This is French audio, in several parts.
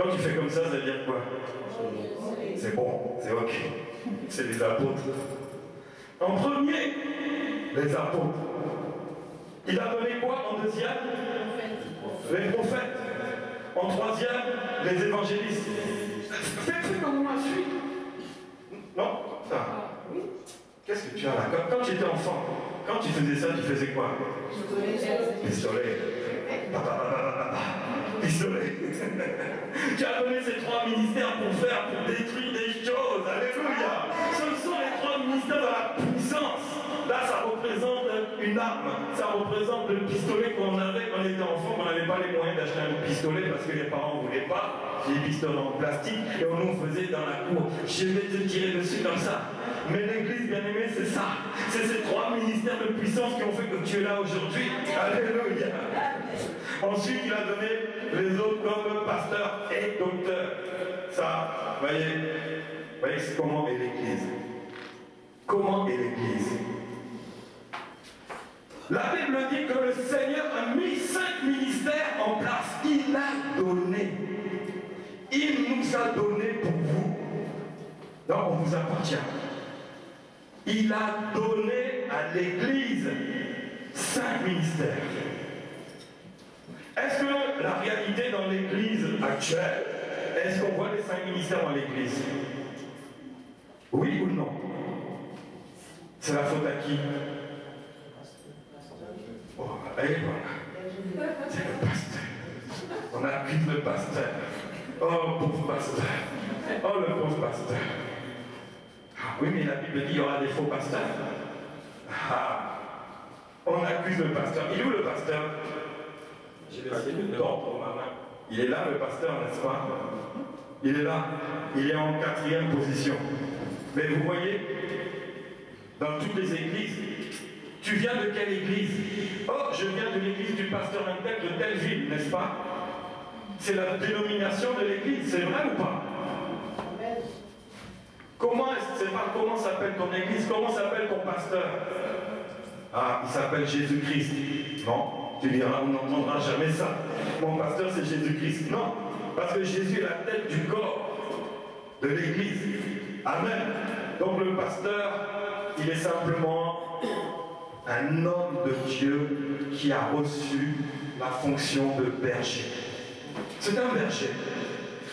Quand tu fais comme ça veut dire quoi? C'est bon, c'est ok. C'est les apôtres. En premier, les apôtres. Il a donné quoi en deuxième? Les prophètes. En troisième, les évangélistes. Fais comme moi, suis. Non? Ça. Qu'est-ce que tu as là? Quand tu étais enfant, quand tu faisais ça, tu faisais quoi? Pistolet. Pistolet. Tu as donné ces trois ministères pour détruire des choses. Alléluia. Ce sont les trois ministères de la puissance. Là, ça représente une arme. Ça représente le pistolet qu'on avait quand on était enfant. On n'avait pas les moyens d'acheter un pistolet parce que les parents ne voulaient pas. Des pistolets en plastique. Et on nous faisait dans la cour. Je vais te tirer dessus comme ça. Mais l'église, bien aimée, c'est ça. C'est ces trois ministères de puissance qui ont fait que tu es là aujourd'hui. Alléluia. Ensuite, il a donné les autres comme pasteurs et docteurs. Ça, voyez comment est l'église. Comment est l'église? La Bible dit que le Seigneur a mis 5 ministères en place. Il a donné. Il nous a donné pour vous. Donc on vous appartient. Il a donné à l'église 5 ministères. Est-ce que la réalité dans l'église actuelle, est-ce qu'on voit les 5 ministères dans l'église? Oui ou non? C'est la faute à qui? Oh, et voilà. C'est le pasteur. On accuse le pasteur. Oh, pauvre pasteur. Oh, le pauvre pasteur. Ah oui, mais la Bible dit qu'il y aura des faux pasteurs. Ah, on accuse le pasteur. Il est où le pasteur? J'ai laissé le temps pour ma main. Il est là, le pasteur, n'est-ce pas? Il est là. Il est en 4e position. Mais vous voyez, dans toutes les églises, tu viens de quelle église? Oh, je viens de l'église du pasteur Intel de telle ville, n'est-ce pas? C'est la dénomination de l'église, c'est vrai ou pas? Comment s'appelle ton église? Comment s'appelle ton pasteur? Ah, il s'appelle Jésus-Christ. Non, tu diras, on n'entendra jamais ça. Mon pasteur, c'est Jésus-Christ. Non, parce que Jésus est la tête du corps de l'église. Amen. Donc le pasteur, il est simplement un homme de Dieu qui a reçu la fonction de berger. C'est un berger.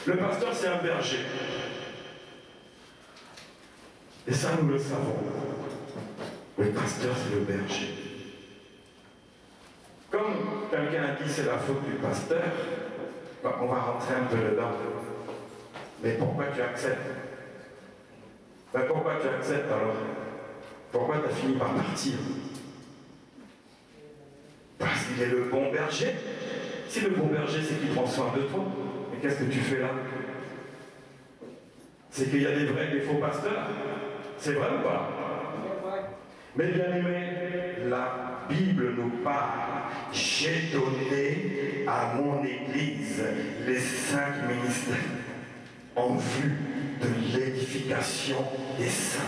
Le pasteur, c'est un berger. Et ça, nous le savons. Le pasteur, c'est le berger. Comme quelqu'un a dit c'est la faute du pasteur, ben, on va rentrer un peu dedans. Mais pourquoi tu acceptes? Ben, pourquoi tu acceptes alors? Pourquoi tu as fini par partir? Parce qu'il est le bon berger. Si le bon berger, c'est qu'il prend soin de toi, mais qu'est-ce que tu fais là? C'est qu'il y a des vrais et des faux pasteurs. C'est vrai ou pas? Mais bien aimé, la Bible nous parle. J'ai donné à mon église les 5 ministères en vue de l'édification des saints.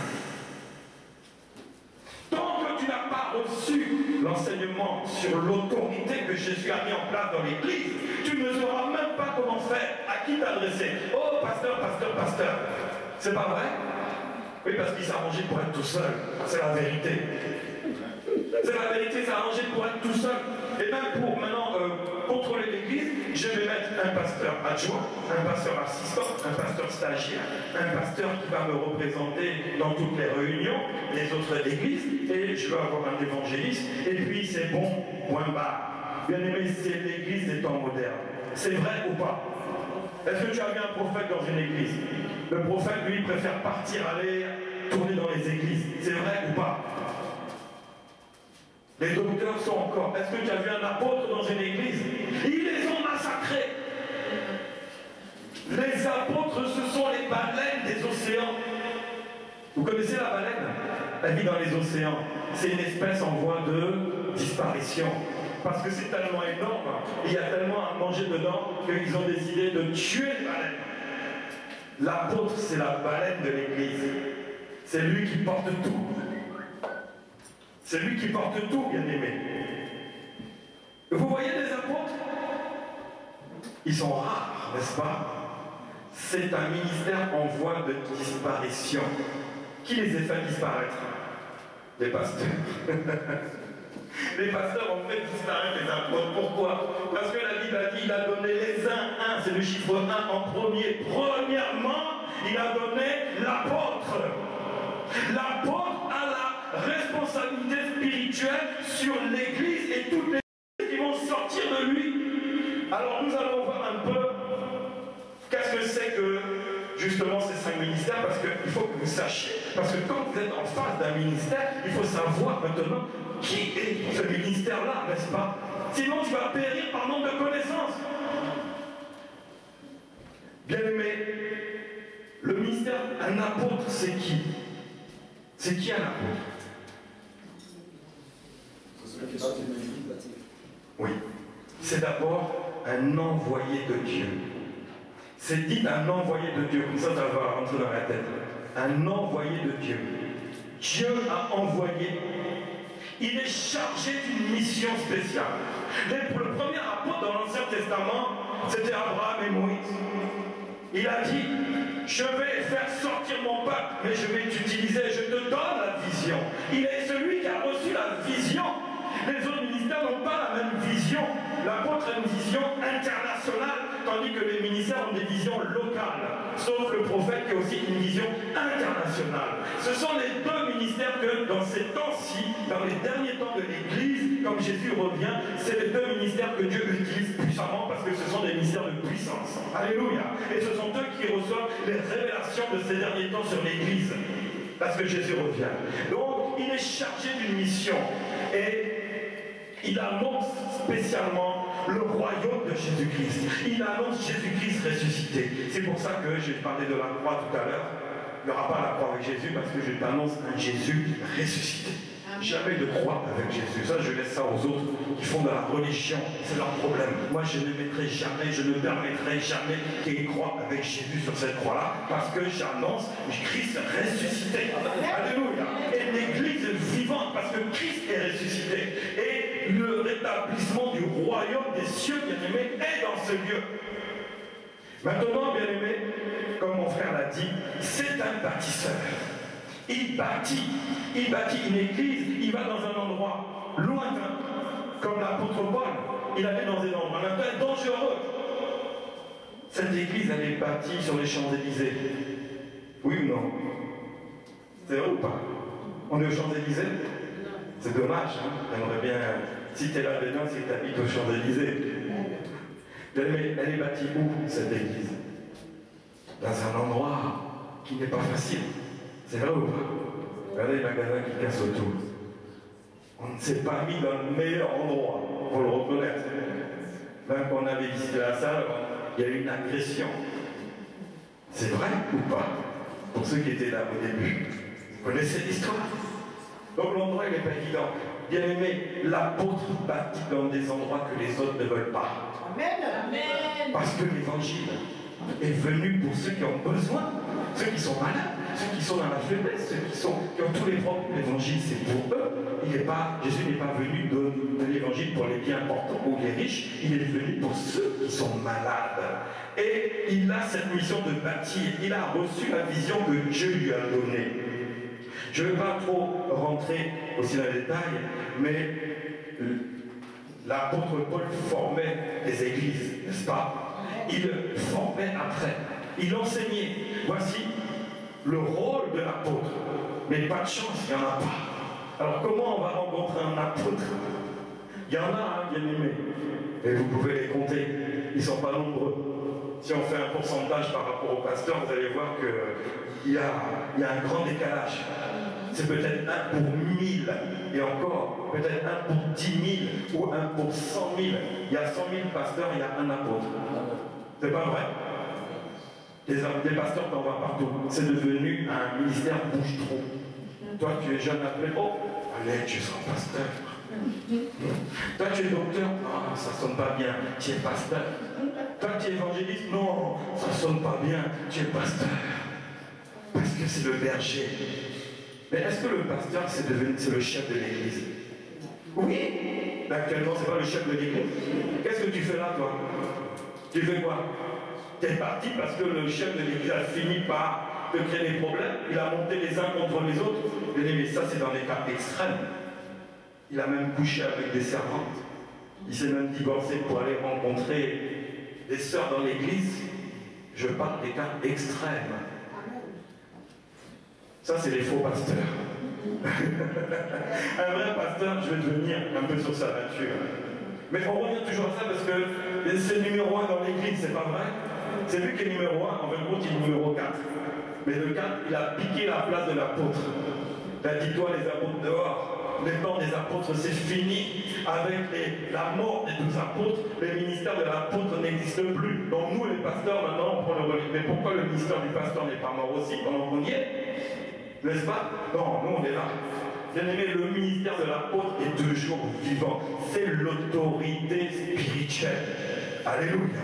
Tant que tu n'as pas reçu l'enseignement sur l'autorité que Jésus a mis en place dans l'église, tu ne sauras même pas comment faire, à qui t'adresser. Oh, pasteur, pasteur, pasteur. C'est pas vrai? Oui, parce qu'il s'est arrangé pour être tout seul. C'est la vérité. C'est la vérité, il s'est arrangé pour être tout seul. Et même pour maintenant contrôler l'église, je vais mettre un pasteur adjoint, un pasteur assistant, un pasteur stagiaire, un pasteur qui va me représenter dans toutes les réunions, les autres églises, et je vais avoir un évangéliste, et puis c'est bon, point barre. Bien aimé, c'est l'église des temps modernes. C'est vrai ou pas? Est-ce que tu as vu un prophète dans une église? Le prophète, lui, préfère partir, aller tourner dans les églises. C'est vrai ou pas? Les docteurs sont encore. Est-ce que tu as vu un apôtre dans une église? Ils les ont massacrés. Les apôtres, ce sont les baleines des océans. Vous connaissez la baleine? Elle vit dans les océans. C'est une espèce en voie de disparition. Parce que c'est tellement énorme, il y a tellement à manger dedans qu'ils ont décidé de tuer les baleines. L'apôtre, c'est la baleine de l'église. C'est lui qui porte tout. C'est lui qui porte tout, bien aimé. Vous voyez les apôtres? Ils sont rares, n'est-ce pas? c'est un ministère en voie de disparition. Qui les a fait disparaître? Les pasteurs. Les pasteurs ont fait disparaître les apôtres. Pourquoi? Parce que la Bible a dit, il a donné les uns, c'est le chiffre 1 en premier. Premièrement, il a donné l'apôtre. L'apôtre a la responsabilité spirituelle sur l'Église et toutes les églises qui vont sortir de lui. Alors nous allons voir un peu qu'est-ce que c'est que justement ces 5 ministères, parce qu'il faut que vous sachiez, parce que quand vous êtes en face d'un ministère, il faut savoir maintenant qui est ce ministère-là, n'est-ce pas? Sinon tu vas périr par manque de connaissances. Bien-aimé, le ministère, un apôtre, c'est qui? C'est qui un apôtre? Oui, c'est d'abord un envoyé de Dieu. C'est dit un envoyé de Dieu, comme ça va rentrer dans la tête. Un envoyé de Dieu. Dieu a envoyé. Il est chargé d'une mission spéciale. Le premier apôtre dans l'Ancien Testament, c'était Abraham et Moïse. Il a dit, je vais faire sortir mon peuple, mais je vais t'utiliser, je te donne la vision. Il est celui qui a reçu la vision. Les autres ministères n'ont pas la même vision. L'apôtre a une vision internationale, tandis que les ministères ont des visions locales. Sauf le prophète qui a aussi une vision internationale. Ce sont les deux ministères que, dans ces temps-ci, dans les derniers temps de l'Église, comme Jésus revient, c'est les deux ministères que Dieu utilise puissamment parce que ce sont des ministères de puissance. Alléluia. Et ce sont eux qui reçoivent les révélations de ces derniers temps sur l'Église. Parce que Jésus revient. Donc, il est chargé d'une mission. Et il annonce spécialement le royaume de Jésus-Christ. Il annonce Jésus-Christ ressuscité. C'est pour ça que j'ai parlé de la croix tout à l'heure. Il n'y aura pas la croix avec Jésus parce que je t'annonce un Jésus ressuscité. Jamais de croix avec Jésus. Ça, je laisse ça aux autres qui font de la religion. C'est leur problème. Moi, je ne mettrai jamais, je ne permettrai jamais qu'il y ait une croix avec Jésus sur cette croix-là parce que j'annonce Christ ressuscité. Alléluia. Et l'Église vivante parce que Christ est ressuscité. Et le rétablissement du royaume des cieux, bien-aimés, est dans ce lieu. Maintenant, bien-aimés, comme mon frère l'a dit, c'est un bâtisseur. Il bâtit une église, il va dans un endroit lointain, comme l'apôtre Paul, il allait dans un endroit lointain, dangereux. Cette église, elle est bâtie sur les Champs-Élysées. Oui ou non? C'est vrai ou pas? On est aux Champs-Élysées? C'est dommage, hein? J'aimerais bien, si tu es là-dedans, c'est que tu habites aux Champs-Élysées. Mais elle est bâtie où, cette église? Dans un endroit qui n'est pas facile. C'est vrai ou pas? Regardez les magasins qui cassent autour. On ne s'est pas mis dans le meilleur endroit, il faut le reconnaître. Même quand on avait visité la salle, il y a eu une agression. C'est vrai ou pas? Pour ceux qui étaient là au début. Vous connaissez l'histoire? Donc l'endroit, il n'est pas évident. Bien aimé, l'apôtre bâtit dans des endroits que les autres ne veulent pas. Amen. Parce que l'évangile est venu pour ceux qui ont besoin, ceux qui sont malades, ceux qui sont dans la faiblesse, ceux qui ont tous les problèmes. L'évangile, c'est pour eux. Jésus n'est pas venu donner l'évangile pour les bien portants ou les riches, il est venu pour ceux qui sont malades. Et il a cette mission de bâtir. Il a reçu la vision que Dieu lui a donnée. Je ne vais pas trop rentrer aussi dans les détails, mais l'apôtre Paul formait les églises, n'est-ce pas? Il formait après, il enseignait. Voici le rôle de l'apôtre. Mais pas de chance, il n'y en a pas. Alors comment on va rencontrer un apôtre? Il y en a, bien aimé. Et vous pouvez les compter. Ils ne sont pas nombreux. Si on fait un pourcentage par rapport au pasteur, vous allez voir qu'il y a un grand décalage. C'est peut-être 1 pour 1000, et encore, peut-être 1 pour 10 000, ou 1 pour 100 000. Il y a 100 000 pasteurs, il y a un apôtre. C'est pas vrai? Des pasteurs, t'en vois partout. C'est devenu un ministère bouche-trou. Toi, tu es jeune appelé, oh, allez, tu seras pasteur. Toi, tu es docteur, ah, ça sonne pas bien, tu es pasteur. Toi, tu es évangéliste, non, ça sonne pas bien, tu es pasteur. Parce que c'est le berger. Mais est-ce que le pasteur, c'est le chef de l'église? Oui. Mais actuellement, c'est pas le chef de l'église. Qu'est-ce que tu fais là, toi? Tu fais quoi? tu es parti parce que le chef de l'église a fini par te créer des problèmes, il a monté les uns contre les autres. Mais ça, c'est dans les cas extrêmes. Il a même couché avec des servantes. Il s'est même divorcé pour aller rencontrer des sœurs dans l'église. Je parle des cas extrêmes. Ça, c'est les faux pasteurs. Un vrai pasteur, je vais devenir un peu sur sa nature. Mais on revient toujours à ça parce que c'est le numéro 1 dans l'église, c'est pas vrai? C'est lui qui est numéro 1, en fin de compte, il est numéro 4. Mais le 4, il a piqué la place de l'apôtre. Il a dit, toi, les apôtres dehors. Les temps des apôtres, c'est fini. Avec la mort des 12 apôtres, le ministère de l'apôtre n'existe plus. Donc nous, les pasteurs, maintenant, on prend le relais. Mais pourquoi le ministère du pasteur n'est pas mort aussi pendant qu'on y est? N'est-ce pas? Non, nous, on est là. Bien aimé, le ministère de l'apôtre est toujours vivant. C'est l'autorité spirituelle. Alléluia.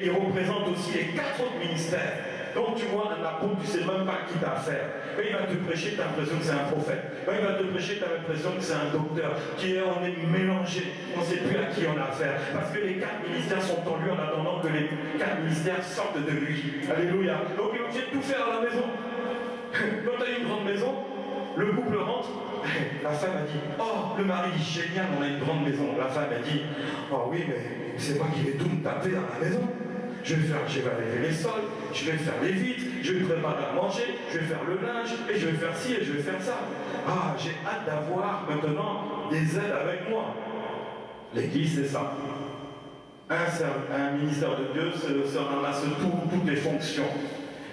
Il représente aussi les 4 autres ministères. Quand tu vois un apôtre, tu ne sais même pas qui t'a affaire. Quand il va te prêcher, tu as l'impression que c'est un prophète. Quand il va te prêcher, tu as l'impression que c'est un docteur. On est mélangé. On ne sait plus à qui on a affaire. Parce que les 4 ministères sont en lui en attendant que les 4 ministères sortent de lui. Alléluia. Donc il est obligé de tout faire à la maison. Quand tu as une grande maison, le couple rentre. La femme a dit, oh, le mari dit, génial, on a une grande maison. La femme a dit, oh oui, mais c'est moi qui vais tout me taper dans la maison. Je vais laver les sols, je vais faire les vitres, je vais préparer à manger, je vais faire le linge, et je vais faire ci, et je vais faire ça. Ah, j'ai hâte d'avoir maintenant des aides avec moi. L'église, c'est ça. Un ministère de Dieu, ça ramasse toutes les fonctions.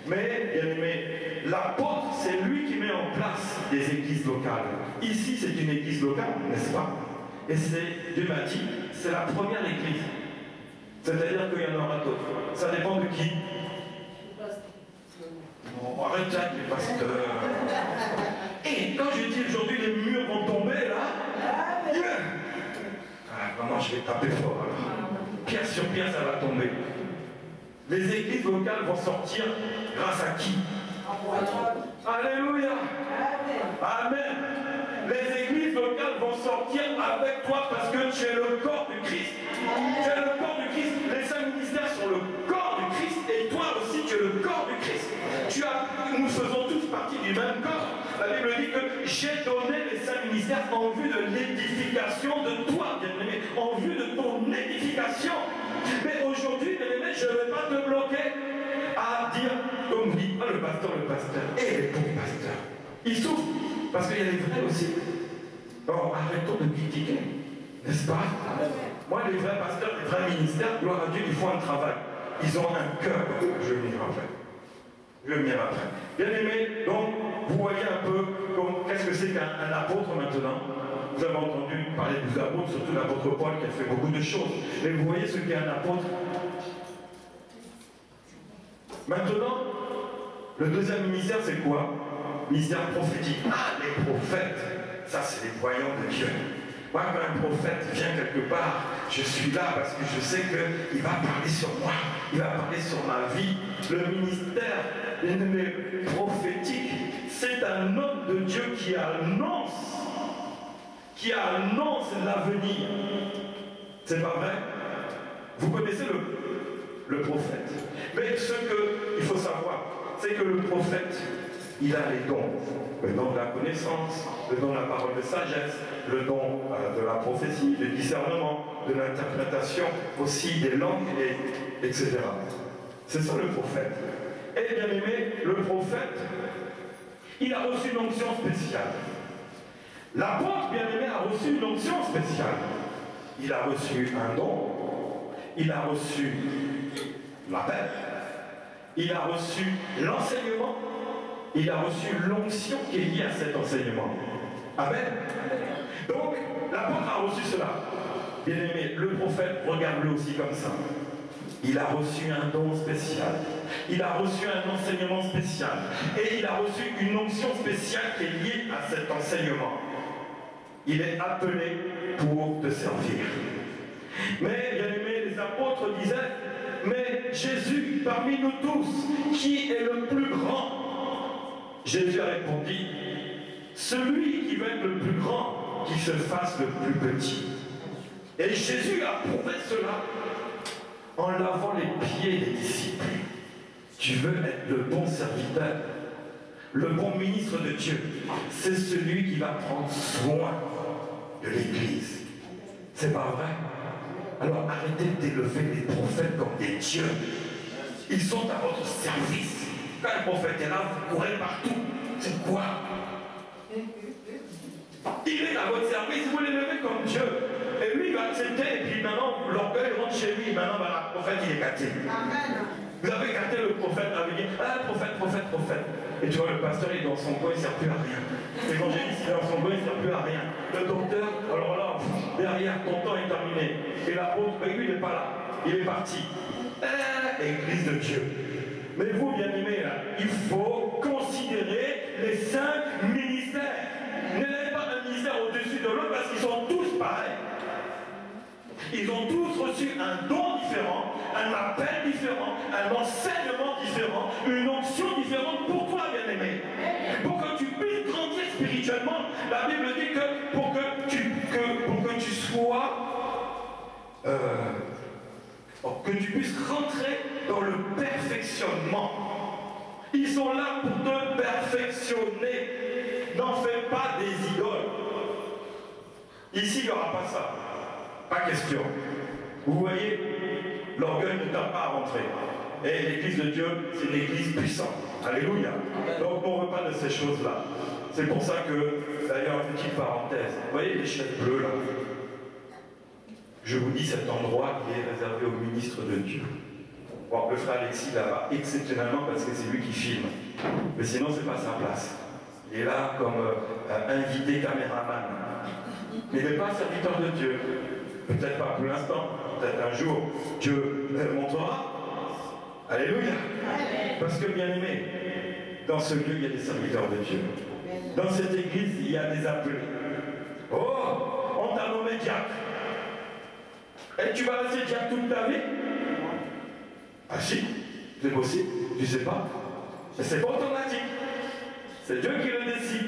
Mais, bien aimé, l'apôtre, c'est lui qui met en place des églises locales. Ici, c'est une église locale, n'est-ce pas? Et Dieu m'a dit, c'est la première église. C'est-à-dire qu'il y en aura d'autres. Ça dépend de qui. Bon, arrête Jack, les pasteurs. Et quand je dis aujourd'hui les murs vont tomber là, vraiment je vais taper fort alors. Pierre sur pierre ça va tomber. Les églises locales vont sortir grâce à qui? Alléluia. Amen. Les églises locales vont sortir avec toi parce que tu es le corps du Christ. Tu es le corps du Christ. Les 5 ministères sont le corps du Christ et toi aussi tu es le corps du Christ. Nous faisons tous partie du même corps. La Bible dit que j'ai donné les 5 ministères en vue de l'édification de toi, bien-aimé, en vue de ton édification. Mais aujourd'hui, bien-aimé, je ne vais pas te bloquer à dire, comme vous dites, le pasteur, et les bons pasteurs. Ils souffrent, parce qu'il y a les vrais aussi. Bon, arrêtons de critiquer, n'est-ce pas? Moi, les vrais pasteurs, les vrais ministères, gloire à Dieu, ils font un travail. Ils ont un cœur. Je vais venir après. Bien aimé, donc, vous voyez un peu qu'est-ce que c'est qu'un apôtre maintenant. Vous avez entendu parler des apôtres, surtout l'apôtre Paul qui a fait beaucoup de choses. Mais vous voyez ce qu'est un apôtre. Maintenant, le deuxième ministère, c'est quoi? Ministère prophétique. Ah, les prophètes, ça c'est les voyants de Dieu. Moi, quand un prophète vient quelque part, je suis là parce que je sais qu'il va parler sur moi, il va parler sur ma vie. Le ministère prophétique, c'est un homme de Dieu qui annonce l'avenir. C'est pas vrai? Vous connaissez le prophète. Mais ce qu'il faut savoir, c'est que le prophète, il a les dons. Le don de la connaissance, le don de la parole de sagesse, le don de la prophétie, du discernement, de l'interprétation, aussi des langues, etc. C'est ça le prophète. Et bien aimé, le prophète, il a reçu une onction spéciale. L'apôtre, bien aimé, a reçu une onction spéciale. Il a reçu un don, il a reçu l'appel, il a reçu l'enseignement, il a reçu l'onction qui est liée à cet enseignement. Amen. Donc, l'apôtre a reçu cela. Bien aimé, le prophète, regarde-le aussi comme ça. Il a reçu un don spécial. Il a reçu un enseignement spécial. Et il a reçu une onction spéciale qui est liée à cet enseignement. Il est appelé pour te servir. Mais, bien aimé, les apôtres disaient, mais Jésus, parmi nous tous, qui est le plus grand? Jésus a répondu, celui qui veut être le plus grand, qui se fasse le plus petit. Et Jésus a prouvé cela. en lavant les pieds des disciples. Tu veux être le bon serviteur, le bon ministre de Dieu. C'est celui qui va prendre soin de l'Église. C'est pas vrai? Alors arrêtez d'élever les prophètes comme des dieux. Ils sont à votre service. Quand un prophète est là, vous courez partout. C'est quoi? Il est à votre service, vous l'élevez comme Dieu. Et lui, il va accepter, et puis maintenant, l'orgueil rentre chez lui. Maintenant, le prophète, il est gâté. Amen. Vous avez gâté le prophète, vous avez dit, ah, prophète, prophète, prophète. Et tu vois, le pasteur, il est dans son coin, il ne sert plus à rien. L'évangéliste, il est dans son coin, il ne sert plus à rien. Le docteur, alors là, derrière, ton temps est terminé. Et l'apôtre, lui, il n'est pas là. Il est parti. Église de Dieu. Mais vous, bien-aimés, là, il faut considérer les 5 ministères. N'élève pas un ministère au-dessus de l'autre parce qu'ils sont tous pareils. Ils ont tous reçu un don différent, un appel différent, un enseignement différent, une onction différente pour toi, bien-aimé. Pour que tu puisses grandir spirituellement, la Bible dit que pour que tu sois, que tu puisses rentrer dans le perfectionnement. Ils sont là pour te perfectionner. N'en fais pas des idoles. Ici, il n'y aura pas ça. Pas question. Vous voyez, l'orgueil ne t'a pas à rentrer. Et l'église de Dieu, c'est une église puissante. Alléluia. Donc, on ne veut pas de ces choses-là. C'est pour ça que, d'ailleurs, une petite parenthèse. Vous voyez les chefs bleus, là? Je vous dis, cet endroit qui est réservé au ministre de Dieu. Bon, le frère Alexis, là-bas, exceptionnellement, parce que c'est lui qui filme. Mais sinon, c'est pas sa place. Il est là comme invité caméraman. Mais il n'est pas serviteur de Dieu. Peut-être pas pour l'instant. Peut-être un jour, Dieu le montrera. Alléluia. Parce que, bien aimé, dans ce lieu, il y a des serviteurs de Dieu. Dans cette église, il y a des appelés. Oh, on t'a nommé diacre. Et tu vas rester diacre toute ta vie? Ah si, c'est possible. Tu sais pas. Mais c'est pas automatique. C'est Dieu qui le décide.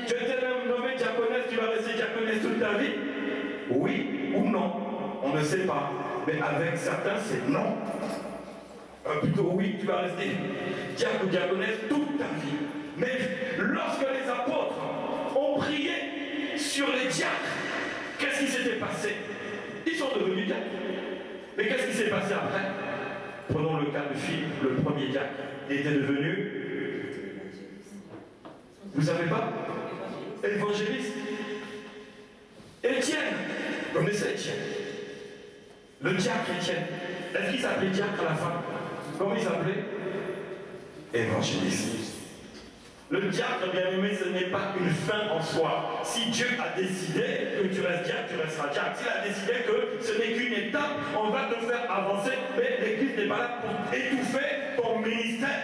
Tu étais même nommé diaconesse, tu vas rester diaconesse toute ta vie? Oui ou non? On ne sait pas. Mais avec certains, c'est non. Plutôt oui, tu vas rester diacre ou diaconesse toute ta vie. Mais lorsque les apôtres ont prié sur les diacres, qu'est-ce qui s'était passé? Ils sont devenus diacres. Mais qu'est-ce qui s'est passé après? Prenons le cas de Philippe, le premier diacre. Il était devenu... Vous savez pas? Évangéliste. Étienne. Vous connaissez Étienne? Le diacre Étienne. Est-ce qu'il s'appelait diacre à la fin? Comment il s'appelait? Évangéliste. Le diacre, bien aimé, ce n'est pas une fin en soi. Si Dieu a décidé que tu restes diacre, tu resteras diacre. S'il a décidé que ce n'est qu'une étape, on va te faire avancer, mais l'Église n'est pas là pour étouffer ton ministère.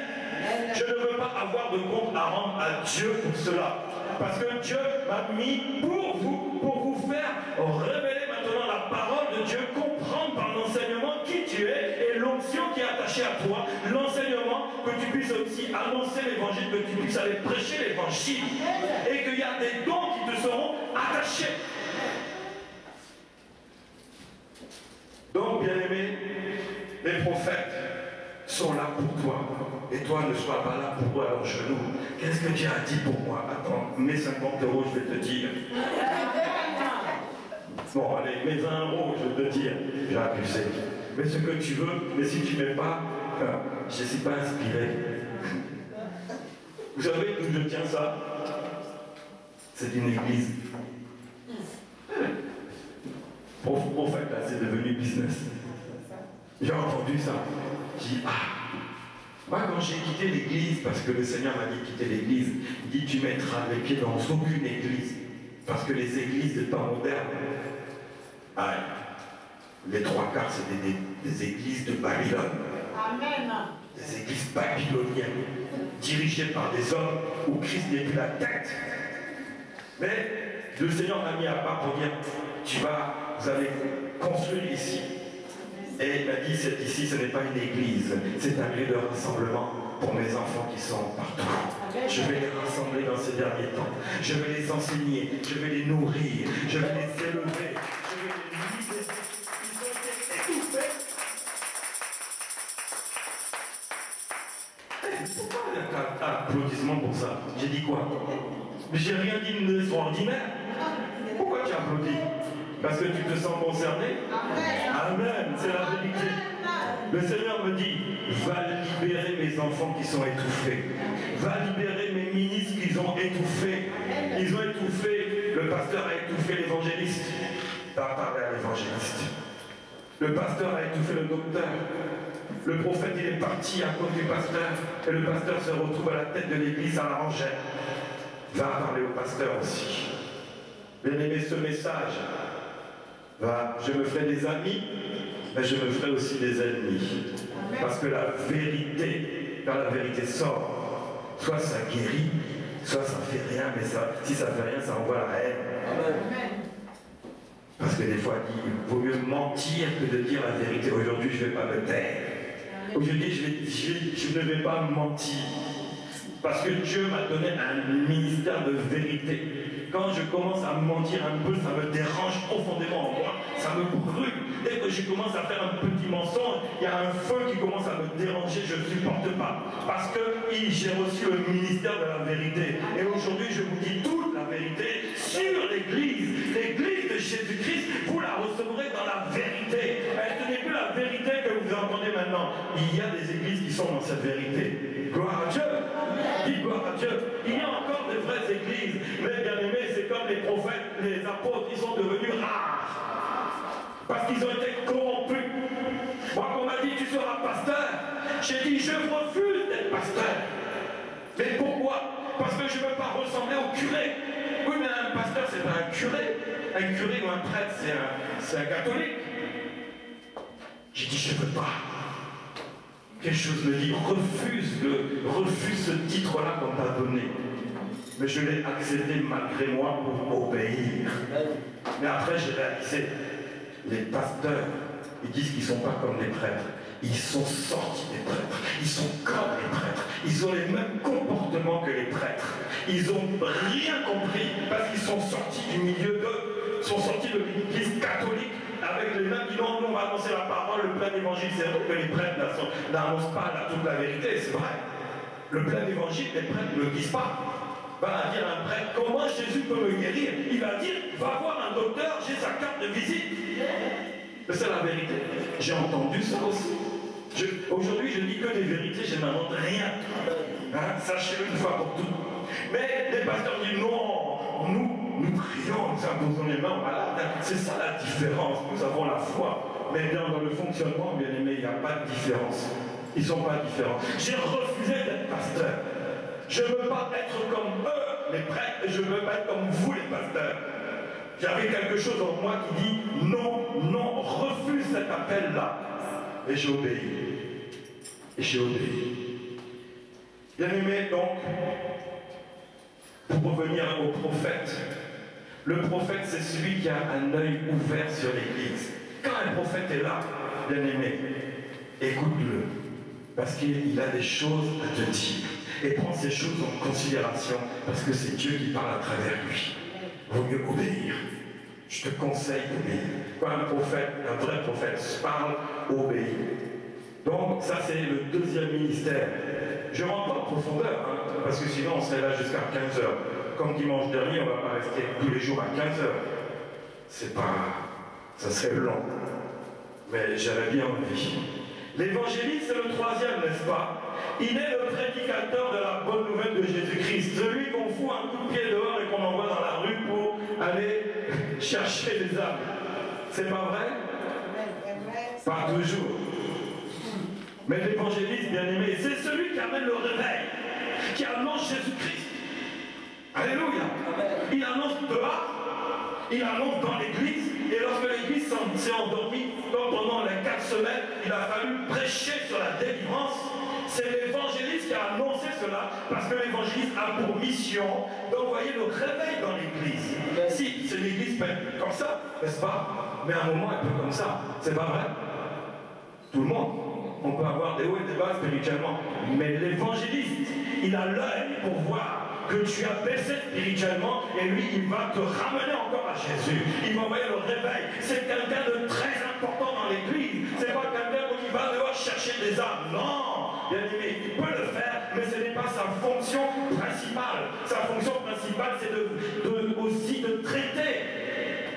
Je ne veux pas avoir de compte à rendre à Dieu pour cela. Parce que Dieu m'a mis pour vous faire révéler maintenant la parole de Dieu, comprendre par l'enseignement qui tu es et l'onction qui est attachée à toi, l'enseignement que tu puisses aussi annoncer l'évangile, que tu puisses aller prêcher l'évangile et qu'il y a des dons qui te seront attachés. Donc, bien aimé, les prophètes sont là pour toi. Et toi, ne sois pas là pour toi à leurs genoux. Qu'est-ce que Dieu a dit pour moi? Attends, mets 50 €, je vais te dire. Bon, allez, mets 20 €, je vais te dire. J'ai abusé. Mets ce que tu veux, mais si tu ne mets pas, je ne suis pas inspiré. Vous savez d'où je tiens ça? C'est une église. Prophète, là, c'est devenu business. J'ai entendu ça. J'ai dit, moi, quand j'ai quitté l'église, parce que le Seigneur m'a dit de quitter l'église, il dit, tu mettras les pieds dans aucune église. Parce que les églises de temps moderne, les 3/4, c'est des églises de Babylone. Amen. Des églises babyloniennes, dirigées par des hommes où Christ n'est plus la tête. Mais le Seigneur m'a mis à part pour dire, vous allez construire ici. Et il m'a dit, ici, ce n'est pas une église, c'est un lieu de rassemblement pour mes enfants qui sont partout. Je vais les rassembler dans ces derniers temps. Je vais les enseigner, je vais les nourrir, je vais les élever, je vais les libérer. Ils ont été étouffés pourquoi un applaudissement pour ça? J'ai dit quoi? J'ai rien dit d'extraordinaire. Pourquoi tu applaudis? Parce que tu te sens concerné? Amen, c'est la vérité. Le Seigneur me dit, va libérer mes enfants qui sont étouffés. Va libérer mes ministres qui ont étouffé. Ils ont étouffé, le pasteur a étouffé l'évangéliste. Va parler à l'évangéliste. Le pasteur a étouffé le docteur. Le prophète, il est parti à cause du pasteur. Et le pasteur se retrouve à la tête de l'église à la rangée. Va parler au pasteur aussi. Bien aimé, ce message, je me ferai des amis, mais je me ferai aussi des ennemis. Parce que la vérité, quand la vérité sort, soit ça guérit, soit ça ne fait rien, mais si ça ne fait rien, ça envoie la haine. Amen. Parce que des fois, il vaut mieux mentir que de dire la vérité. Aujourd'hui, je ne vais pas me taire. Aujourd'hui, je ne vais pas mentir. Parce que Dieu m'a donné un ministère de vérité. Quand je commence à mentir un peu, ça me dérange profondément en moi. Ça me brûle. Dès que je commence à faire un petit mensonge, il y a un feu qui commence à me déranger. Je ne supporte pas. Parce que j'ai reçu le ministère de la vérité. Et aujourd'hui, je vous dis toute la vérité sur l'Église. L'Église de Jésus-Christ, vous la recevrez dans la vérité. Ce n'est plus la vérité que vous entendez maintenant. Il y a des églises qui sont dans cette vérité. Gloire à Dieu. Dis gloire à Dieu. Il y a encore de vraies églises. Mais bien aimé, c'est comme les prophètes, les apôtres, ils sont devenus rares. Parce qu'ils ont été corrompus. Moi, on m'a dit, tu seras pasteur. J'ai dit, je refuse d'être pasteur. Mais pourquoi? Parce que je ne veux pas ressembler au curé. Oui, mais un pasteur, c'est pas un curé. Un curé ou un prêtre, c'est un catholique. J'ai dit, je ne veux pas. Quelque chose me dit, refuse ce titre-là qu'on t'a donné. Mais je l'ai accepté malgré moi pour obéir. Mais après, j'ai réalisé, les pasteurs, ils disent qu'ils ne sont pas comme les prêtres. Ils sont sortis des prêtres. Ils sont comme les prêtres. Ils ont les mêmes comportements que les prêtres. Ils n'ont rien compris parce qu'ils sont sortis du milieu d'eux, sont sortis de l'église catholique avec les mêmes qui disent nous on va annoncer la parole, le plein évangile. C'est vrai que les prêtres n'annoncent pas toute la vérité, c'est vrai. Le plein évangile, les prêtres ne le disent pas. Va dire à un prêtre, comment Jésus peut me guérir? Il va dire, va voir un docteur, j'ai sa carte de visite. C'est la vérité. J'ai entendu ça aussi. Aujourd'hui, je dis que des vérités, je n'invente rien. Hein? Sachez-le une fois pour toutes. Mais les pasteurs disent non, nous prions, nous imposons les mains aux malades. C'est ça la différence. Nous avons la foi. Mais bien dans le fonctionnement, bien aimé, il n'y a pas de différence. Ils ne sont pas différents. J'ai refusé d'être pasteur. Je ne veux pas être comme eux, les prêtres, et je ne veux pas être comme vous, les pasteurs. J'avais quelque chose en moi qui dit non, refuse cet appel-là. Et j'ai obéi. Et j'ai obéi. Bien aimé, donc, pour revenir au prophète, le prophète, c'est celui qui a un œil ouvert sur l'Église. Quand un prophète est là, bien aimé, écoute-le. Parce qu'il a des choses à te dire. Et prends ces choses en considération, parce que c'est Dieu qui parle à travers lui. Vaut mieux obéir. Je te conseille d'obéir. Quand un prophète, un vrai prophète, parle, obéit. Donc, ça, c'est le deuxième ministère. Je ne rentre pas en profondeur, hein, parce que sinon, on serait là jusqu'à 15 heures. Comme dimanche dernier, on ne va pas rester tous les jours à 15 heures. C'est pas... ça serait long. Mais j'avais bien envie. L'évangéliste, c'est le troisième, n'est-ce pas? Il est le prédicateur de la bonne nouvelle de Jésus-Christ. Celui qu'on fout un coup de pied dehors et qu'on envoie dans la rue pour aller chercher des âmes. C'est pas vrai? Pas toujours. Mais l'évangéliste, bien aimé, c'est celui qui amène le réveil, qui annonce Jésus-Christ. Alléluia. Il annonce dehors, il annonce dans l'église, et lorsque l'église s'est endormie, comme pendant les 4 semaines, il a fallu prêcher sur la délivrance. C'est l'évangéliste qui a annoncé cela, parce que l'évangéliste a pour mission d'envoyer le réveil dans l'église. Si, c'est l'église comme ça, n'est-ce pas? Mais à un moment, un peu comme ça. C'est pas vrai? Tout le monde. On peut avoir des hauts et des bas spirituellement. Mais l'évangéliste, il a l'œil pour voir que tu as baissé spirituellement, et lui, il va te ramener encore à Jésus. Il va envoyer le réveil. C'est quelqu'un de très important dans l'église. C'est pas quelqu'un qui qu'il va devoir chercher des âmes. Non, bien aimé, il peut le faire, mais ce n'est pas sa fonction principale. Sa fonction principale, c'est aussi de traiter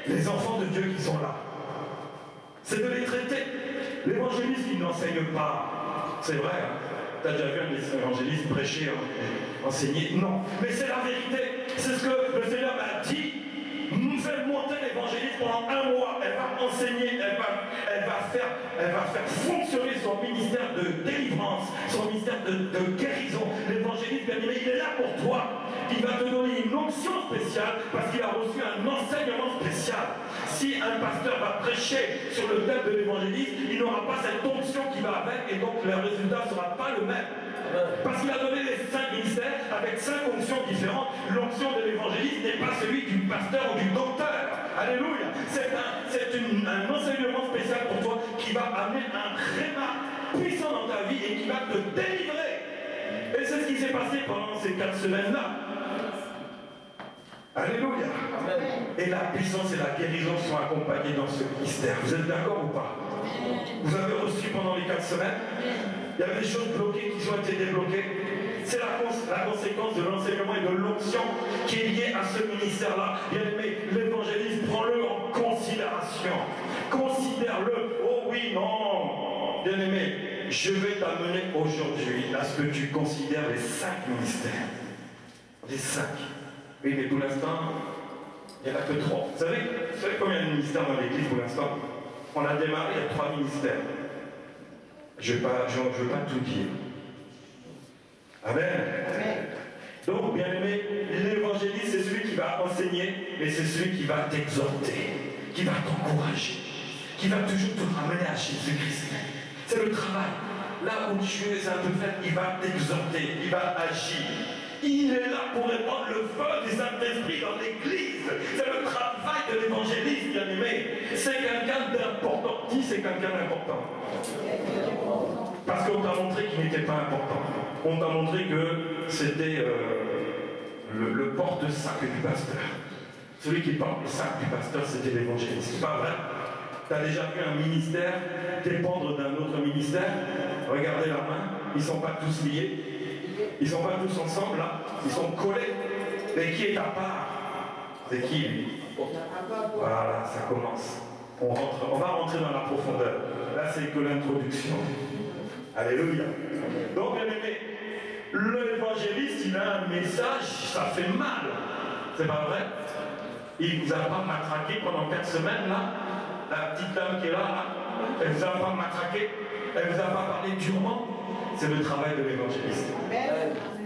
les enfants de Dieu qui sont là. C'est de les traiter. L'évangéliste, il n'enseigne pas. C'est vrai, hein? Tu as déjà vu un évangéliste prêcher, enseigner? Non. Mais c'est la vérité. C'est ce que le Seigneur m'a dit. Nous fait monter l'évangéliste pendant un mois. Elle va enseigner, elle va faire fonctionner son ministère de délivrance, son ministère de guérison. L'évangéliste, bien aimé, il est là pour toi. Il va te donner une onction spéciale parce qu'il a reçu un enseignement spécial. Si un pasteur va prêcher sur le thème de l'évangéliste, il n'aura pas cette onction qui va avec et donc le résultat ne sera pas le même. Parce qu'il a donné les 5 ministères avec 5 onctions différentes. L'onction de l'évangéliste n'est pas celui du pasteur ou du docteur. Alléluia. C'est un enseignement spécial pour toi qui va amener un réma puissant dans ta vie et qui va te délivrer. Et c'est ce qui s'est passé pendant ces 4 semaines-là. Alléluia. Et la puissance et la guérison sont accompagnées dans ce ministère. Vous êtes d'accord ou pas? Vous avez reçu pendant les 4 semaines? Il y avait des choses bloquées qui ont été débloquées. C'est la conséquence de l'enseignement et de l'onction qui est liée à ce ministère-là. Bien aimé, l'évangéliste, prends-le en considération. Considère-le. Oh oui, non. Bien aimé, je vais t'amener aujourd'hui à ce que tu considères les 5 ministères. Les 5. Oui, mais pour l'instant, il n'y en a que 3. Vous savez combien de ministères dans l'Église pour l'instant? On a démarré, il y a 3 ministères. Je ne veux pas tout dire. Amen. Donc, bien aimé, l'évangéliste, c'est celui qui va enseigner, mais c'est celui qui va t'exhorter, qui va t'encourager, qui va toujours te ramener à Jésus-Christ. C'est le travail. Là où tu es un peu faible, il va t'exhorter, il va agir. Il est là pour répandre le feu du Saint-Esprit dans l'Église. C'est le travail de l'évangéliste, bien aimé. C'est quelqu'un d'important. Dis, c'est quelqu'un d'important. Parce qu'on t'a montré qu'il n'était pas important. On t'a montré que c'était le porte-sac du pasteur. Celui qui porte le sac du pasteur, c'était l'évangéliste. C'est pas vrai? Tu as déjà vu un ministère dépendre d'un autre ministère? Regardez la main, ils ne sont pas tous liés. Ils ne sont pas tous ensemble là, ils sont collés. Et qui est à part? C'est qui lui? Voilà, ça commence. On va rentrer dans la profondeur. Là, c'est que l'introduction. Alléluia. Donc, bien aimé, l'évangéliste, il a un message, ça fait mal. C'est pas vrai? Il ne vous a pas matraqué pendant 4 semaines là. La petite dame qui est là, elle ne vous a pas matraqué, elle ne vous a pas parlé durement. C'est le travail de l'évangéliste.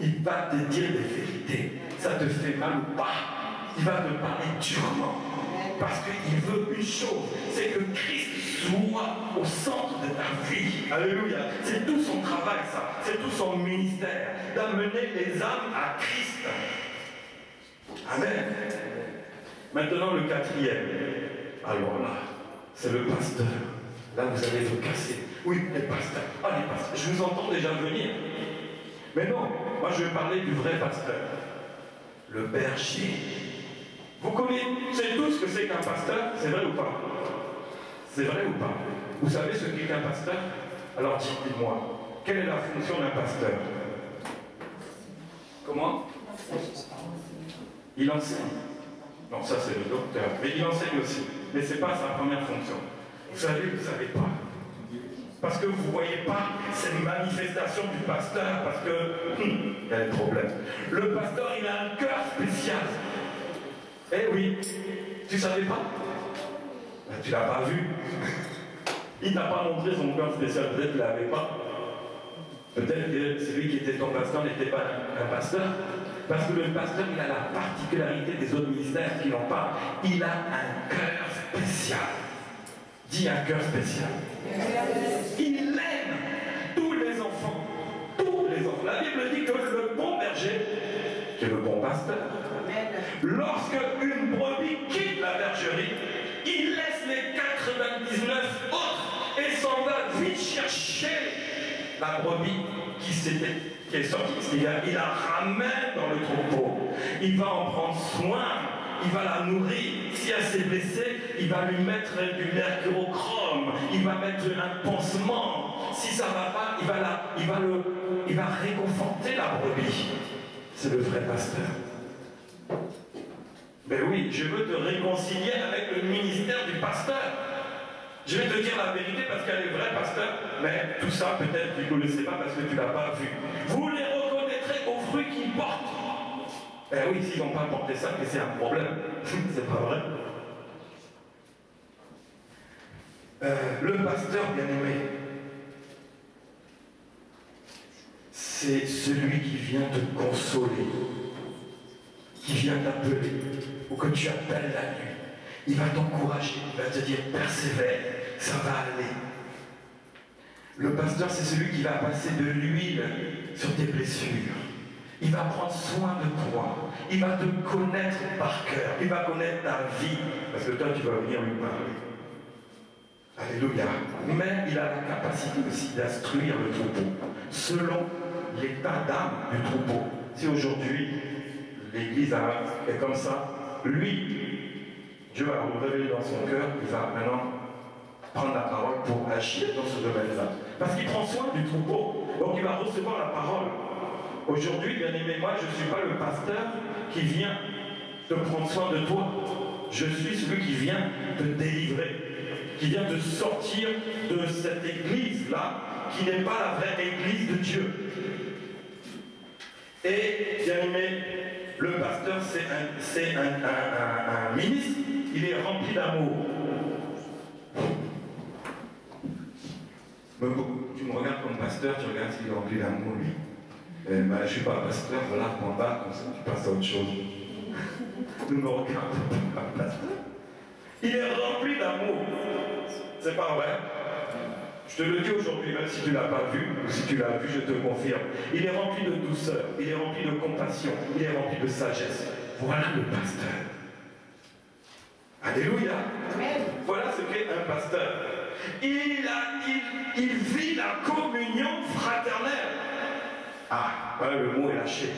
Il va te dire des vérités. Ça te fait mal ou pas? Il va te parler durement. Parce qu'il veut une chose, c'est que Christ soit au centre de ta vie. Alléluia. C'est tout son travail, ça. C'est tout son ministère. D'amener les âmes à Christ. Amen. Maintenant, le 4e. Alors là, c'est le pasteur. Là, vous allez vous casser. Oui, les pasteurs. Ah, les pasteurs. Je vous entends déjà venir. Mais non, moi je vais parler du vrai pasteur. Le berger. Vous connaissez tous ce que c'est qu'un pasteur? C'est vrai ou pas? C'est vrai ou pas? Vous savez ce qu'est qu'un pasteur? Alors dites-moi, quelle est la fonction d'un pasteur? Comment? Il enseigne. Non, ça c'est le docteur. Mais il enseigne aussi. Mais ce n'est pas sa première fonction. Vous savez pas. Parce que vous ne voyez pas cette manifestation du pasteur, parce que il y a des problèmes. Le pasteur, il a un cœur spécial. Eh oui, tu ne savais pas? Ben, tu ne l'as pas vu. Il n'a pas montré son cœur spécial, peut-être qu'il ne l'avait pas. Peut-être que celui qui était ton pasteur n'était pas un pasteur. Parce que le pasteur, il a la particularité des autres ministères qui n'ont pas. Il a un cœur spécial. Dis un cœur spécial. Il aime tous les enfants. Tous les enfants. La Bible dit que le bon berger, qui est le bon pasteur, lorsque une brebis quitte la bergerie, il laisse les 99 autres et s'en va vite chercher la brebis qui est sortie. Il la ramène dans le troupeau. Il va en prendre soin. Il va la nourrir. Si elle s'est blessée, il va lui mettre du mercurochrome. Il va mettre un pansement. si ça ne va pas, il va réconforter la brebis. C'est le vrai pasteur. Mais oui, je veux te réconcilier avec le ministère du pasteur. Je vais te dire la vérité parce qu'elle est vraie, pasteur, mais tout ça, peut-être que tu ne le sais pas parce que tu ne l'as pas vu. Vous les reconnaîtrez aux fruits qu'ils portent. Eh oui, s'ils n'ont pas porté ça, c'est un problème. C'est pas vrai. Le pasteur bien-aimé, c'est celui qui vient te consoler, qui vient t'appeler, ou que tu appelles la nuit. Il va t'encourager, il va te dire persévère, ça va aller. Le pasteur, c'est celui qui va passer de l'huile sur tes blessures. Il va prendre soin de toi. Il va te connaître par cœur. Il va connaître ta vie. Parce que toi, tu vas venir lui parler. Alléluia. Mais il a la capacité aussi d'instruire le troupeau selon l'état d'âme du troupeau. Si aujourd'hui, l'Église est comme ça, lui, Dieu va le révéler dans son cœur, il va maintenant prendre la parole pour agir dans ce domaine-là. Parce qu'il prend soin du troupeau, donc il va recevoir la parole. Aujourd'hui, bien aimé, moi, je ne suis pas le pasteur qui vient te prendre soin de toi. Je suis celui qui vient te délivrer, qui vient te sortir de cette église-là, qui n'est pas la vraie église de Dieu. Et, bien aimé, le pasteur, c'est un ministre, il est rempli d'amour. Tu me regardes comme pasteur, tu regardes s'il est rempli d'amour, lui. Ben, je ne suis pas pasteur, voilà, point bas, comme ça, tu passes à autre chose. Ne me regarde pas comme pasteur. Il est rempli d'amour. C'est pas vrai? Je te le dis aujourd'hui, même si tu ne l'as pas vu, ou si tu l'as vu, je te confirme. Il est rempli de douceur, il est rempli de compassion, il est rempli de sagesse. Voilà le pasteur. Alléluia. Amen. Voilà ce qu'est un pasteur. Il vit la communion fraternelle. Ah, voilà, le mot est lâché.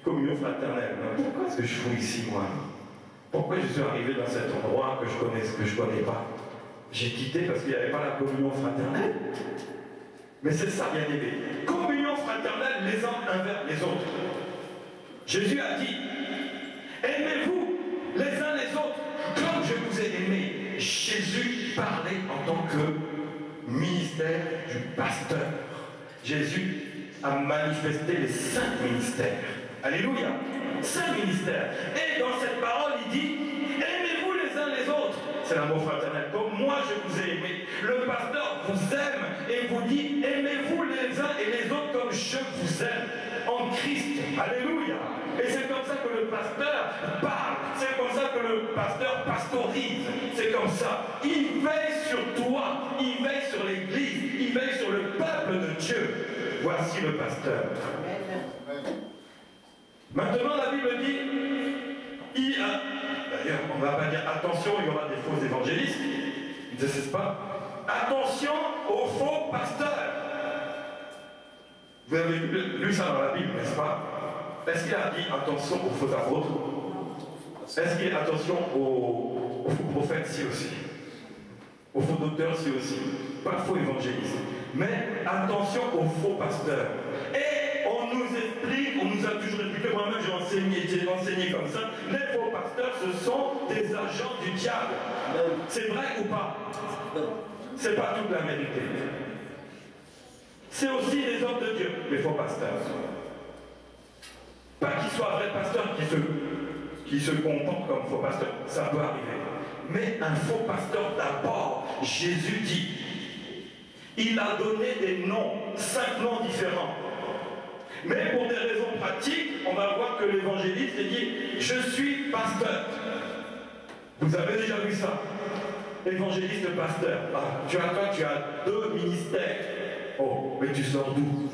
Communion fraternelle. Pourquoi est-ce que je fous ici, moi? Pourquoi je suis arrivé dans cet endroit que je connais pas? J'ai quitté parce qu'il n'y avait pas la communion fraternelle. Mais c'est ça, bien aimé. Communion fraternelle les uns envers les autres. Jésus a dit, aimez-vous les uns les autres comme je vous ai aimé. Jésus parlait en tant que ministère du pasteur. Jésus a manifesté les 5 ministères. Alléluia. 5 ministères. Et dans cette parole, il dit, aimez-vous les uns les autres. C'est l'amour fraternel. Comme moi, je vous ai aimé. Le pasteur vous aime et vous dit, aimez-vous les uns et les autres comme je vous aime en Christ. Alléluia. Et c'est comme ça que le pasteur parle. C'est comme ça que le pasteur pastorise. C'est comme ça. Il veille sur toi. Il veille sur l'Église. Il veille sur le peuple de Dieu. Voici le pasteur. Maintenant, la Bible dit, d'ailleurs, on ne va pas dire attention, il y aura des faux évangélistes. Ne cesse pas. Attention aux faux pasteurs. Vous avez lu ça dans la Bible, n'est-ce pas? Est-ce qu'il a dit attention aux faux apôtres? Est-ce qu'il a dit attention aux faux prophètes, si aussi? Aux faux docteurs, si aussi? Pas faux évangélistes. Mais attention aux faux pasteurs. Et on nous explique, on nous a toujours expliqué, moi-même j'ai enseigné comme ça, les faux pasteurs, ce sont des agents du diable. C'est vrai ou pas? C'est pas toute la vérité. C'est aussi les hommes de Dieu, les faux pasteurs. Pas qu'ils soient vrais pasteurs qui se comportent comme faux pasteurs, ça peut arriver. Mais un faux pasteur d'abord, Jésus dit, il a donné des noms, 5 noms différents. Mais pour des raisons pratiques, on va voir que l'évangéliste dit, je suis pasteur. Vous avez déjà vu ça? Évangéliste pasteur. Ah, tu as 2 ministères. Oh, mais tu sors d'où?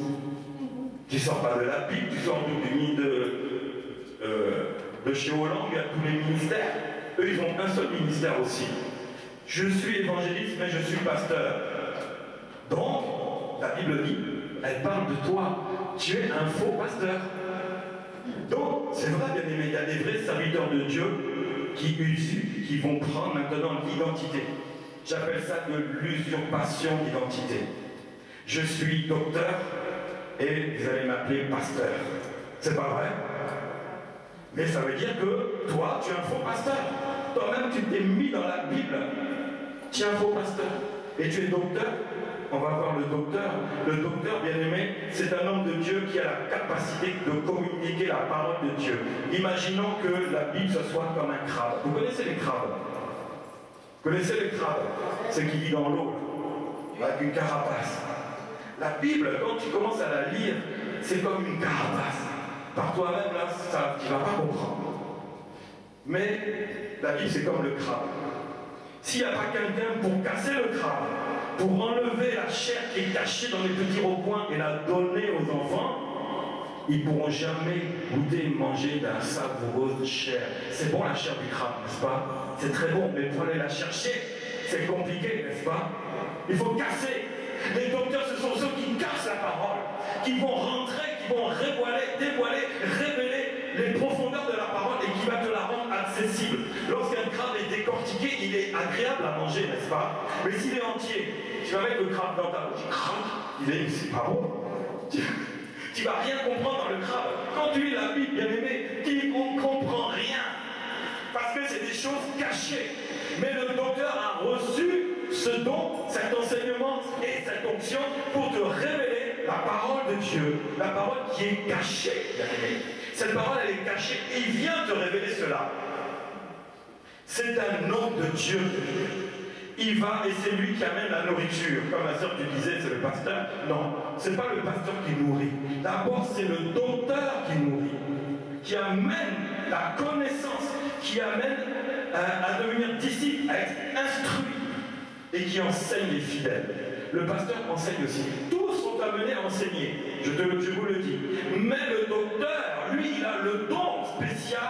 Tu sors pas de la Bible, tu sors d'où? Du ministre de chez Hollande, il y a tous les ministères. Eux, ils ont un seul ministère aussi. Je suis évangéliste, mais je suis pasteur. Donc, la Bible dit, elle parle de toi. Tu es un faux pasteur. Donc, c'est vrai, bien aimé, il y a des vrais serviteurs de Dieu qui vont prendre maintenant l'identité. J'appelle ça de l'usurpation d'identité. Je suis docteur et vous allez m'appeler pasteur. C'est pas vrai? Mais ça veut dire que toi, tu es un faux pasteur. Toi-même, tu t'es mis dans la Bible. Tu es un faux pasteur. Et tu es docteur. On va voir le docteur. Le docteur, bien aimé, c'est un homme de Dieu qui a la capacité de communiquer la parole de Dieu. Imaginons que la Bible, ce soit comme un crabe. Vous connaissez les crabes? Vous connaissez les crabes? Ceux qui vivent dans l'eau, avec une carapace. La Bible, quand tu commences à la lire, c'est comme une carapace. Par toi-même, là, ça, tu ne vas pas comprendre. Mais la Bible, c'est comme le crabe. S'il n'y a pas quelqu'un pour casser le crabe, pour enlever la chair qui est cachée dans les petits recoins et la donner aux enfants, ils ne pourront jamais goûter et manger d'un savoureuse chair. C'est bon la chair du crabe, n'est-ce pas? C'est très bon, mais pour aller la chercher, c'est compliqué, n'est-ce pas? Il faut casser. Les docteurs, ce sont ceux qui cassent la parole, qui vont rentrer, qui vont dévoiler, révéler les profondeurs de la parole et qui va te la rendre accessible. Lorsqu'un crabe est décortiqué, il est agréable à manger, n'est-ce pas? Mais s'il est entier, tu vas mettre le crabe dans ta bouche, il est, c'est pas bon. Tu vas rien comprendre dans le crabe. Quand tu lis la Bible, bien aimé, tu ne comprends rien. Parce que c'est des choses cachées. Mais le docteur a reçu ce don, cet enseignement et cette onction pour te révéler la parole de Dieu. La parole qui est cachée, bien aimé. Cette parole, elle est cachée. Et il vient te révéler cela. C'est un homme de Dieu. Il va et c'est lui qui amène la nourriture. Comme la sœur tu disais, c'est le pasteur. Non, ce n'est pas le pasteur qui nourrit. D'abord, c'est le docteur qui nourrit, qui amène la connaissance, qui amène à devenir disciple, à être instruit, et qui enseigne les fidèles. Le pasteur enseigne aussi. Tous sont amenés à enseigner, je vous le dis. Mais le docteur, lui, il a le don spécial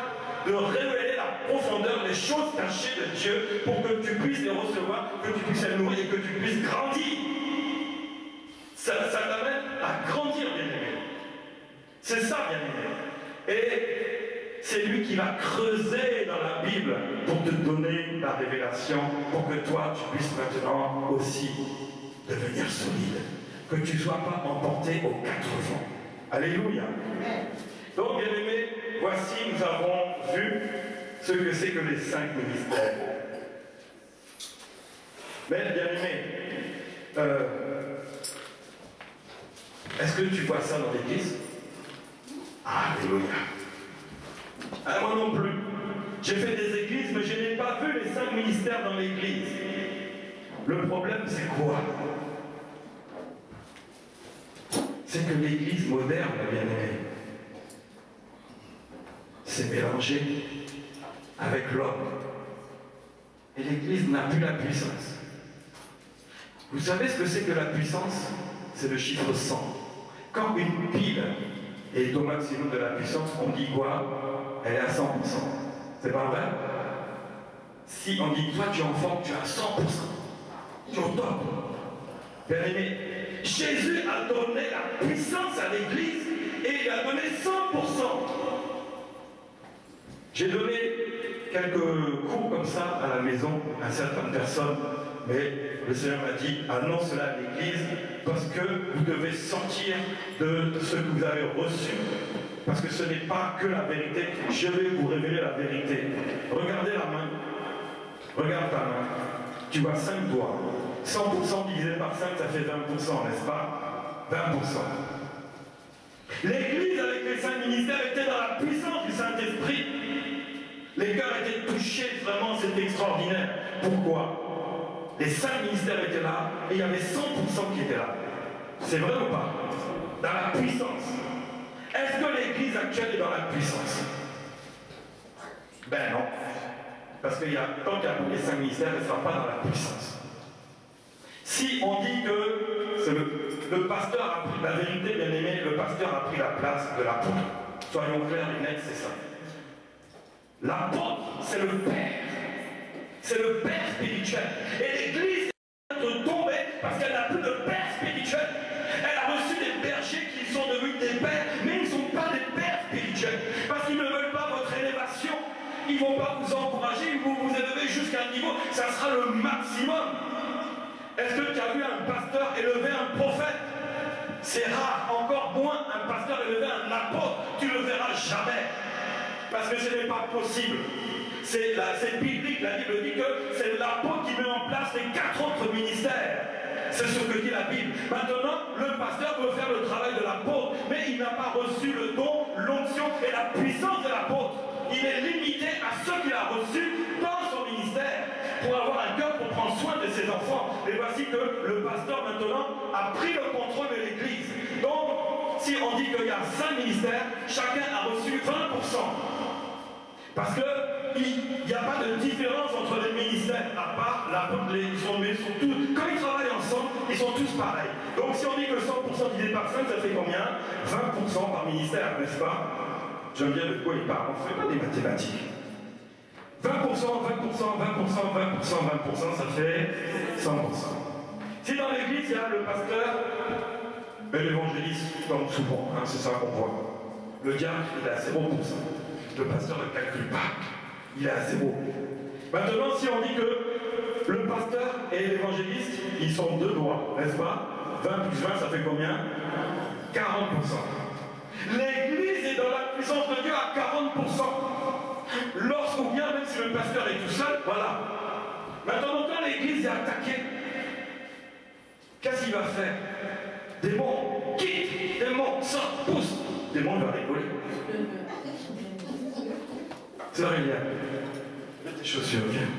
de révéler la profondeur des choses cachées de Dieu pour que tu puisses les recevoir, que tu puisses les nourrir et que tu puisses grandir. Ça t'amène à grandir, bien-aimé. C'est ça, bien-aimé. Et c'est lui qui va creuser dans la Bible pour te donner la révélation, pour que toi, tu puisses maintenant aussi devenir solide. Que tu ne sois pas emporté aux quatre vents. Alléluia. Donc, bien-aimé, voici, nous avons vu ce que c'est que les 5 ministères. Mais, bien-aimé, est-ce que tu vois ça dans l'Église? Alléluia. Moi non plus. J'ai fait des églises, mais je n'ai pas vu les 5 ministères dans l'Église. Le problème, c'est quoi? C'est que l'Église moderne, bien-aimé, s'est mélangée avec l'homme. Et l'Église n'a plus la puissance. Vous savez ce que c'est que la puissance? C'est le chiffre 100. Quand une pile est au maximum de la puissance, on dit quoi? Elle est à 100%. C'est pas vrai? Si on dit, toi tu es en forme, tu es à 100%. Tu es au top. Bien aimé, Jésus a donné la puissance à l'Église et il a donné 100%. J'ai donné quelques cours comme ça à la maison à certaines personnes, mais le Seigneur m'a dit, annonce cela à l'Église parce que vous devez sortir de ce que vous avez reçu, parce que ce n'est pas que la vérité. Je vais vous révéler la vérité. Regardez la main. Regarde ta main. Tu vois 5 doigts. 100% divisé par 5, ça fait 20%, n'est-ce pas? 20%. L'Église avec les 5 ministères était dans la puissance du Saint-Esprit. Les cœurs étaient touchés, vraiment, c'était extraordinaire. Pourquoi? Les 5 ministères étaient là et il y avait 100% qui étaient là. C'est vrai ou pas? Dans la puissance. Est-ce que l'Église actuelle est dans la puissance? Ben non. Parce que tant qu'il y a les 5 ministères, elle ne sera pas dans la puissance. Si on dit que le pasteur a pris la vérité, bien aimé, le pasteur a pris la place de l'apôtre. Soyons clairs et nets, c'est ça. L'apôtre, c'est le Père. C'est le Père spirituel. Et l'Église est de tomber parce qu'elle n'a plus de Père spirituel. Elle a reçu des bergers qui sont devenus des pères, mais ils ne sont pas des pères spirituels. Parce qu'ils ne veulent pas votre élévation. Ils ne vont pas vous encourager, ils vont vous élever jusqu'à un niveau, ça sera le maximum. Est-ce que tu as vu un pasteur élever un prophète? C'est rare, encore moins un pasteur élever un apôtre. Tu ne le verras jamais. Parce que ce n'est pas possible. C'est biblique, la Bible dit que c'est l'apôtre qui met en place les 4 autres ministères. C'est ce que dit la Bible. Maintenant, le pasteur peut faire le travail de l'apôtre, mais il n'a pas reçu le don, l'onction et la puissance de l'apôtre. Il est limité à ce qu'il a reçu dans son ministère pour avoir un cœur pour prendre soin de ses enfants. Et voici que le pasteur maintenant a pris le contrôle de l'Église. Donc, si on dit qu'il y a 5 ministères, chacun a reçu 20%. Parce qu'il n'y a pas de différence entre les ministères, à part l'apôtre, ils sont tous, quand ils travaillent ensemble, ils sont tous pareils. Donc si on dit que 100% divisé par 5, ça fait combien? 20% par ministère, n'est-ce pas? J'aime bien de quoi il parle, on ne fait pas des mathématiques. 20%, 20%, 20%, 20%, 20%, ça fait 100%. Si dans l'église, il y a le pasteur et l'évangéliste, comme souvent, hein, c'est ça qu'on voit. Le diable, il est à 0%. Le pasteur ne calcule pas. Il est à 0. Maintenant, si on dit que le pasteur et l'évangéliste, ils sont 2 doigts, n'est-ce pas? 20 plus 20, ça fait combien? 40%. L'église est dans la puissance de Dieu à 40%. Lorsqu'on vient, même si le pasteur est tout seul, voilà. Maintenant, quand l'église est attaquée, qu'est-ce qu'il va faire? Démon, quitte, démon, sort, pousse. Démon va rigoler. C'est vrai, il y a. Mets tes chaussures, viens.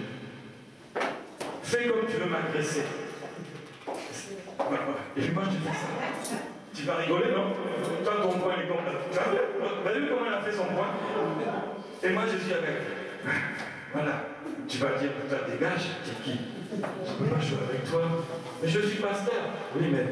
Fais comme tu veux m'agresser. Et puis moi, je te fais ça. Tu vas rigoler, non? Toi, ton poing est comme là. Tu as vu comment elle a fait son poing? Et moi, je suis avec. Voilà. Tu vas dire, toi, dégage, t'es qui? Je ne peux pas jouer avec toi. Mais je suis pasteur. Oui, mais